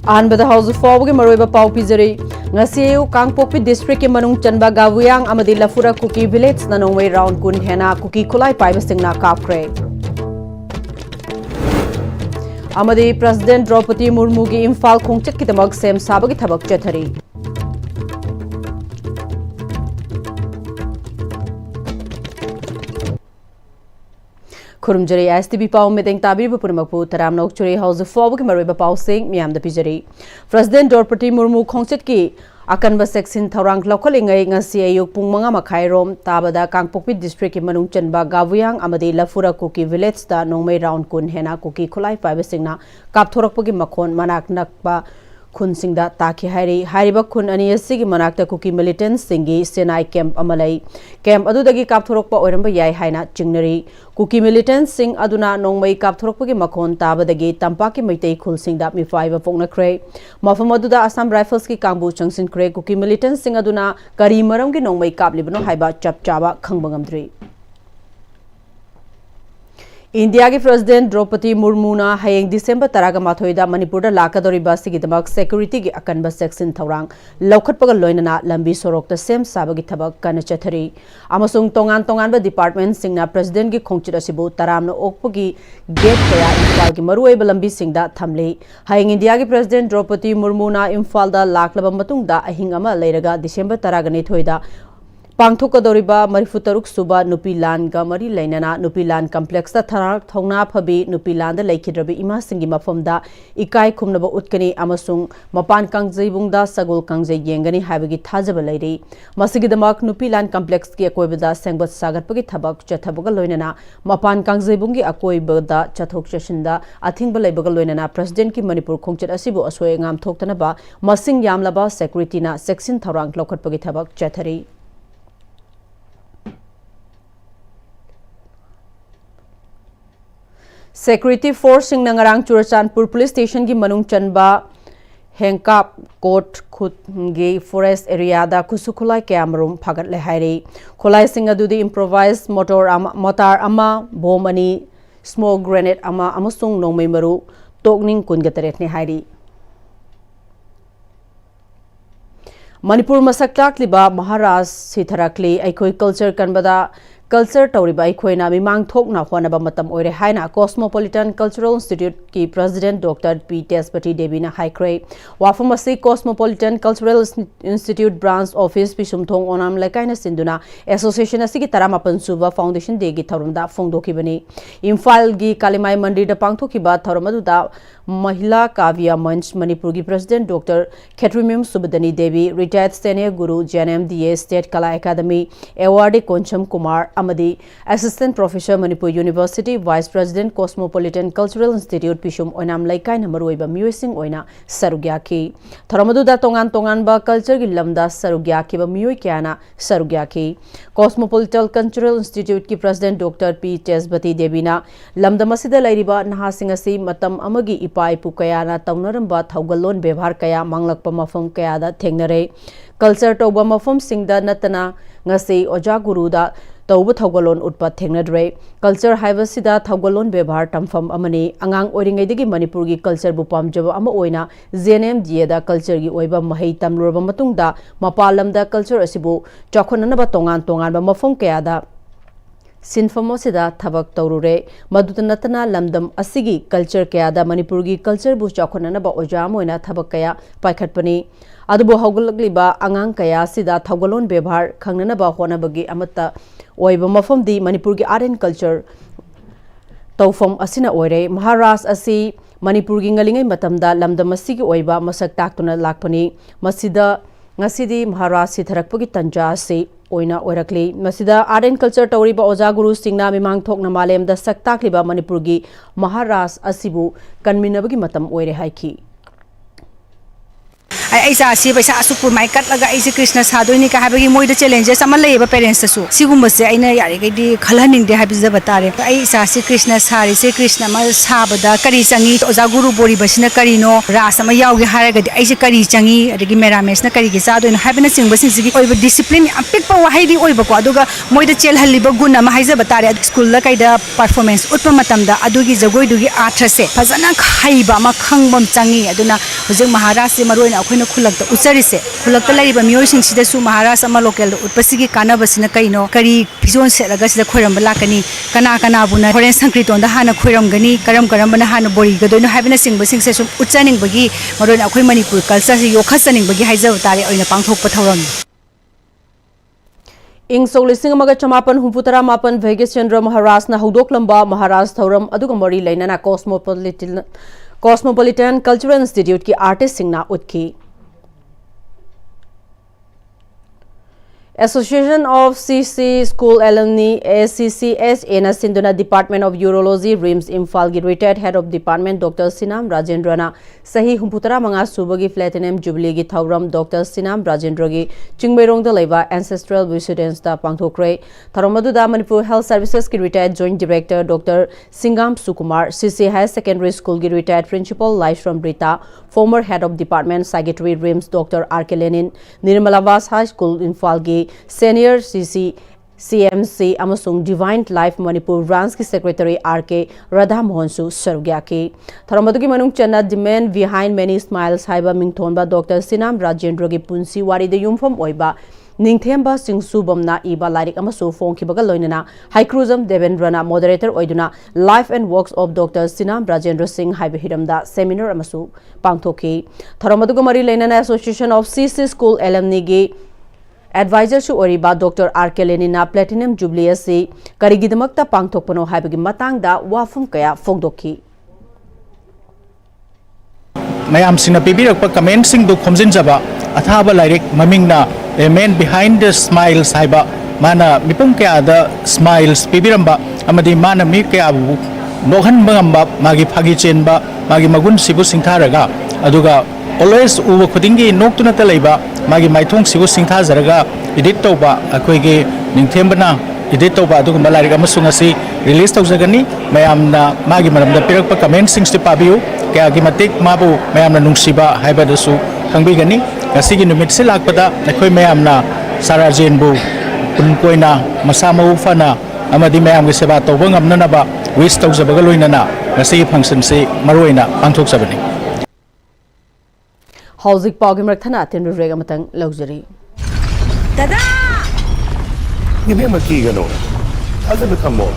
Anbada House of Fog Maroba Pau Pizari, Nasiu, Kangpopi District Manung Chanba Gavuyang, Amadi Lafura Cookie Village, Nanongway Round Kun Hena, Cookie Kulai Pibesting na Kapre. Amadi President Draupadi Murmugi Imphal Khongchak Kitamag Sem Sabagi Tabak Chatari. Kurumjari Am-Istv Pau Meeting Tabi Pupunamakpu Taram Nokchuri House of Fog Mariba Pau Singh Miam the Pijari. President Draupadi Murmu Khongchit Ki Akanba Section Tharang Lokalingai Ngasi Ayuk Pung Manga Makhairom Tabada Kangpokpi District Manung Chanba Gavuyang Amadi Lafura Cookie Village da Nongmei Round Kun Hena Cookie Kulai Pibesingna Kapthorakpagi Makon Manak Nakpa Kun Singda Taki Hariba Kun Aniasigi Manakta Cookie Militants Singi Senai Camp Amalai Camp Adudagi Kapthorokpa Oramba Yai Haina Chingnari Cookie Militants Sing Aduna Nongmei Kapthorokpagi Makon Tabadagi Tampaki Maitei Kul Singda Mifaiba Pongna Kre Mafamaduda Assam Rifles ki Kambu Changsin Kre Cookie Militants Sing Aduna Kari Maramgi Nongmei Kaplibano Haiba Chap Chaba Khangbangamdri India के President Draupadi Murmu na hayeng December 13 da Manipur da lakadoriba sigidamak security gi akanba section thawrang lokhatpaga loinana lambi sorok ta sem sabagi thabak kana chathari amasung tongan ba department singna president gi khongchit asibu taramna okpagi gate kaya Imphal gi maruoi ba lambi singda thamle hayeng India ke President Draupadi Murmu na Imphal da laklaba matung da ahing ama leiraga December 13 da Pangthokadoriba Marifutaruk Suba Nupilan Gamari Lainana Nupilan Complex da Thongna Phabi Nupilan da Laikhidrabi Ima Singi Mafamda Ikai Khumnaba Utkani Amasung Mapan Kangjai da Sagol Kangjai Yengani Habagi Thajaba Lairi Masigidamak Nupilan Complex ki Akoibada Sengbat Sagarpagi Thabak Chathabaga Loinana Mapan Kangjai bungi Akoibada Chathok Chashinda Athingba Laibaga Loinana President ki Manipur Khongchat Asibu Asoi Ngam Thoktanaba Masing Yamlaba Security na Section Tharang Lokhatpagi Thabak Chathari Security Force Sing Nangarang Churachandpur Police Station ki Manung Chanba Hengkap Court Khutge Forest Area da Kusukulai Kamarum Phagat Lehairi Kulai Sing Adudi Improvised Motor Ama Bomb ani Smoke Grenade Ama Amasung Nongmei Maru Tokning Kungateret ni Hairi Manipur Masak Takliba Maharaj Sitharakli Aikoi Culture Kanbada Culture Tauriba Ikhoina Mimang Thokna Hwanaba Matam Oire Haina Cosmopolitan Cultural Institute ki President Dr. P. Tespati Devina Haikre Wafamasi Cosmopolitan Cultural Institute Branch Office Pisumthong Onam Lekaina Sinduna Association Asigi Taramapan Suba Foundation De gi Tharumda Fongdokibani Imphal gi Kalimai Mandir da Pangthokiba Tharamaduda Mahila Kavya Manch Manipur gi President Dr. Khetrimim Subadani Devi Retired Senior Guru JNMDA State Kala Academy Awardee Koncham Kumar Amadi Assistant Professor Manipur University Vice President Cosmopolitan Cultural Institute Pishum Oinam Laikai Namaruiba Muising Oina Sarugyaki Tharamaduda Tongan ba culture gi lamda Sarugyaki ba Mui Kiana Sarugyaki Cosmopolitan Cultural Institute ki President Dr. P. Tesbati Devina Lamda Masida Lairiba Nahasingasi Matam Amagi Ipai Pukayana Taunaramba Thaugalon Bevhar Kaya Manglakpa Mafam Kaya da Thengnare Culture Toba Mafam Singda Natana Ngasi Oja Guruda Tauba Thaugalon Utpa Thengnadre Culture Haibasida Thaugalon Bevhar Tamfam Amani Angang Oringaidagi Manipur gi culture bu pamjaba ama oina JNMDA da culture gi oiba mahai tamlurba matungda mapalamda culture asibu chakhonanaba tongan ba mafam kayada Sinfamosida Thabak Taurure Madutanatana Lamdam Asigi Culture Kayada Manipurgi Culture Bu Chakhonanaba Ojamoina Thabak Kaya Paikhatpani Adubu Hauguliba Angang Kaya Sida Thaugalon Bevhar Khangnanaba Honabagi Amata Oiba Mafam di Manipurgi Art and Culture Taufam Asina Oire Maharaj Asi Manipurgi Ngalingai Matamda Lamdam Asigi Oiba Masak Taktuna Lakpani Masida Ngasidi Maharaj Sitharakpagi Tanja Se Oina Oirakli Masida Art and Culture Tauriba Oja Guru Singna Mimang Thokna Malem da Saktakliba Manipurgi Maharaj Asibu Kanminabagi Matam Oire Haiki ai sa si paisa asu pur mai kat laga ai se krishna sadoi ni ka habagi moida challenges ama leba parents su sigumba se aina yari ga di khalhaning de habiza batare ai sa si krishna sari se krishna ma sabada kari changi oja guru bori basina kari no ras ama yaugi haraga di ai se kari changi adagi merames na kari gi sadoi na habina singba sing sigi oiba discipline apik pa wahai di oiba ko aduga moida chel haliba guna ma haiza batare school la kaida performance utpa matamda adugi jagoi dugi athra se fazana khaiba ma khangbam changi aduna hojik maharashtra se maroina akhoi khulakta uchari se khulakta lariba mioi sing sida su maharashtra ama local utpasigi kana basina kaino kari phizon selaga sida khoiram lakani kana kana buna foreign sankriton da hana khoiram gani karam karam bana hana bori gadoino habina singba sing se sum uchaning bagi maroina akhoi manipur culture se yokhasaning bagi haiza tare oina pangthok pathawram ing solising amaga chamapan humputara mapan Vegas Chandra Maharaj na hudok lamba Maharaj thauram aduga mari lainana Cosmopolitan Cultural Institute ki artist singna utki Association of CC School Alumni ACCS ena Sinduna Department of Urology RIMS Imphal gi retired head of department Dr. Sinam Rajendra na sahi humputara manga subagi platinum jubilee gi thauram Dr. Sinam Rajendra gi Chingmeirong da laiba ancestral residence da pangthokre tharomadu da Manipur Health Services ki retired joint director Dr. Singam Sukumar CC Higher Secondary School gi retired principal Laishram Brita former head of department secretary RIMS Dr. R.K. Lenin Nirmalavas High School Imphal gi senior CC CMC amasung Divine Life Manipur branch ki secretary R.K. Radha Mohan su sarugya ki tharamadu ki manung channa the man behind many smiles haiba mingthonba Dr. Sinam Rajendra gi punsi wari de yumpham oiba ningthemba singsubamna iba lairik amasu phongkibaga loinana Haikruzam Devendrana moderator oiduna life and works of Dr. Sinam Rajendra Singh haiba hiramda seminar amasu pangthoki tharamadu ko mari lainana Association of CC School Alumni gi advisor su oriba Dr. R.K. Lenina platinum jubilee asi karigidamakta pangthokpano haibagi matangda wafum kaya fogdokhi mayam sina pibirakpa comment sing du khomjinjaba athaba lairik mamingna a man behind the smiles haiba mana mipum kaya da smiles pibiramba amadi mana mi kaya bu nohan bangamba magi phagi chenba magi magun sibu singtharaga aduga always uba khudingi noktuna ta leiba magi maithong sibu singtha jaraga edit toba akoige ningthembana edit toba aduga malariga amasung asi release tawjagani mayamna magi maramda pirakpa comment sing sti pabiu kaya gi matik mabu mayamna nungsiba haibadasu khangbigani ngasigi numit se lakpada nakhoi mayamna sarajenbu punkoina masama ufana amadi mayam gi seba toba ngamna ba wish tawjabaga loinana ngasigi function se maroina pangthok sabani Hauzik Pagi Mrathana Tin Rega Matang Luxury. Dada! Give him a key, you know. Other become more.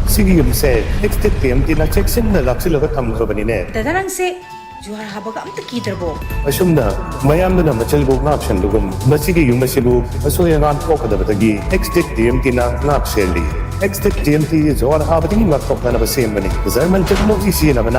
See, you said, next time, did not check in the luxury of a come over in it. Dada nang se juhar habagam ta kitarbo. Ashumna, Mayam the Machelbo option, Lugum, Masigi, you Mashibu, a so young aunt Poka the Batagi, next DMT not Shelly. Next DMT is all happening in what of the same money. The Zerman technology seen of an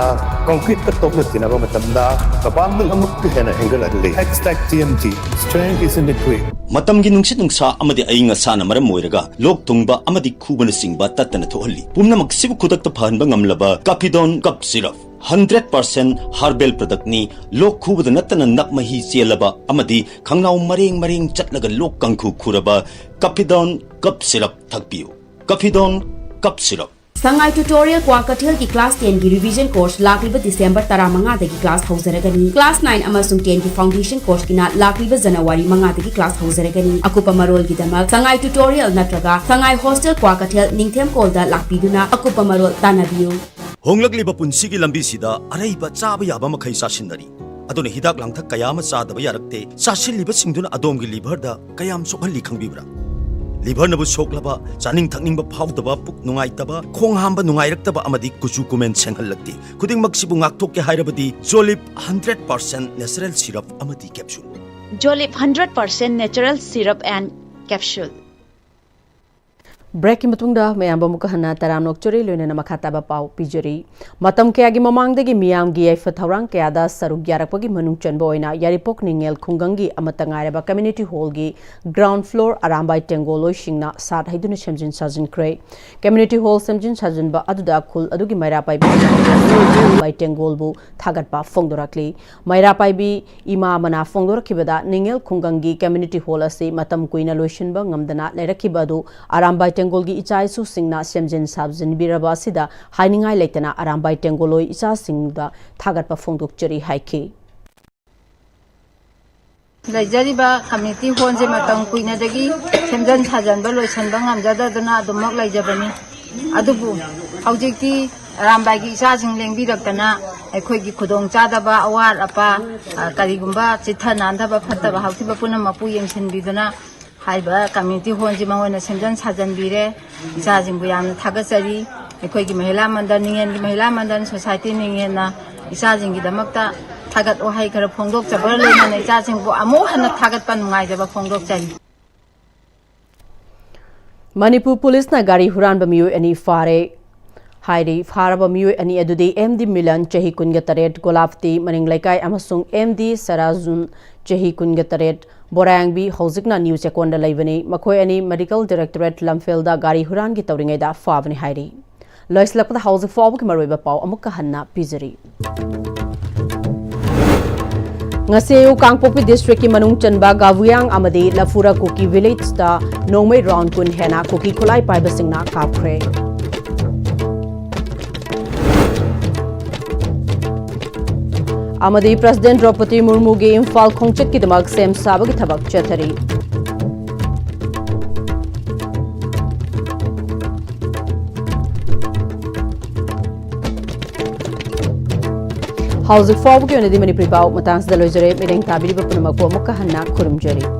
concrete top in a Matamda, a bundle of Mukana Angle at the Next DMT, strength is in the quick. Matam gi nungsit nungsa amadi ainga sana maram moiraga lok tungba amadi khubana singba tatana thohali pumna maksibu khudakta phanba ngamlaba Capidon cup syrup 100% herbal product ni lok khubada natana nakmahi chelaba amadi khangnau mareng chatlaga lok kangkhu khuraba Capidon cup syrup thakpiu Capidon cup syrup Sangai tutorial Kwakatil ki class 10 ki revision course lakliba December 15 dagi class haujaragani class 9 amasung 10 ki foundation course kina lakliba January 5 dagi class haujaragani akupa marol gi damak Sangai tutorial natraga Sangai hostel Kwakatil ningthem kolda lakpiduna akupa marol tanabiu Honglagliba punsigi lambi sida araiba chaba yaba makhai sasinari aduna hidak langthak kayama chadaba yarakte sasilliba singduna adomgi liver da kayam sokhalli khangbibra liver nabu soklaba chaning thakningba phawdaba puk nungaitaba khong hamba nungairakta amadi kuchu kumen senghallakti khuding maksibu ngakthok ke hairabadi Jolip 100% natural syrup amadi capsule Jolip 100% natural syrup and capsule Break matungda mayam bamuka hana taram nokchori loina na makata ba pau pijari matam kaya gi mamang dagi miyam gi ai fathaurang kaya da saruk yarakpagi manung chanba oina yaripok ningel khungangi amatangai ba community hall gi ground floor arambai tengoloi singna sat haiduna semjin sajin kre community hall semjin sajin ba aduda khul adugi maira pai bai tengol bu thagat ba fongdorakli maira pai bi ima mana fongdorakibada ningel khungangi community hall ase matam kuina loishin ba ngamdana lerakhiba du arambai Tengolgi ichai su singna semjin sabjin biraba sida hainingai leitana arambai tengoloi icha singda thagat pa phongdok chari haiki Laijariba community hall je matang kuina dagi semjan sajan ba loisan ba ngamjada duna dumok laijabani adubu haujiki arambai gi icha sing lengbi raktana akhoi gi khudong chada ba awar apa karigumba chithana ndaba phatta ba hauti ba puna mapu yemsin biduna Haiba community hall ji mangona semjan sajan bire isa jingbu yam thagasari ekhoi gi mahila mandan ningen gi mahila mandan society ningen na isa jingi damakta thagat o hai khara phongdok chabar leina na isa jingbu amo hana thagat pan ngai jaba phongdok chari Manipur police na gari huran ba miyo ani fare Hairi Faraba Miyu ani adudi MD Milan Chahi Kunga Taret Golafti Maning Laikai amasung MD Sarazun Chahi Kunga Taret Borangbi Hozikna News Ekonda Laivani Makoi ani Medical Directorate Lamfelda Gari Huran ki Tauringai da Favani Hairi Lois Lakta House of Fog Maroiba Pau Amuka Hanna Pizari Ngaseu Kangpopi District ki Manung Chanba Gavuyang Amadi Lafura Kuki Village da Nongmei Round Kun Hena Kuki Kulai Paibasingna Kapkre Amadi President Draupadi Murmu gi Imphal Khongchet ki damak sem sabagi thabak chathari House of Fog ki onedi Manipuri pau matang da lojare mireng tabiri ba punama ko mukha hanna kurum jari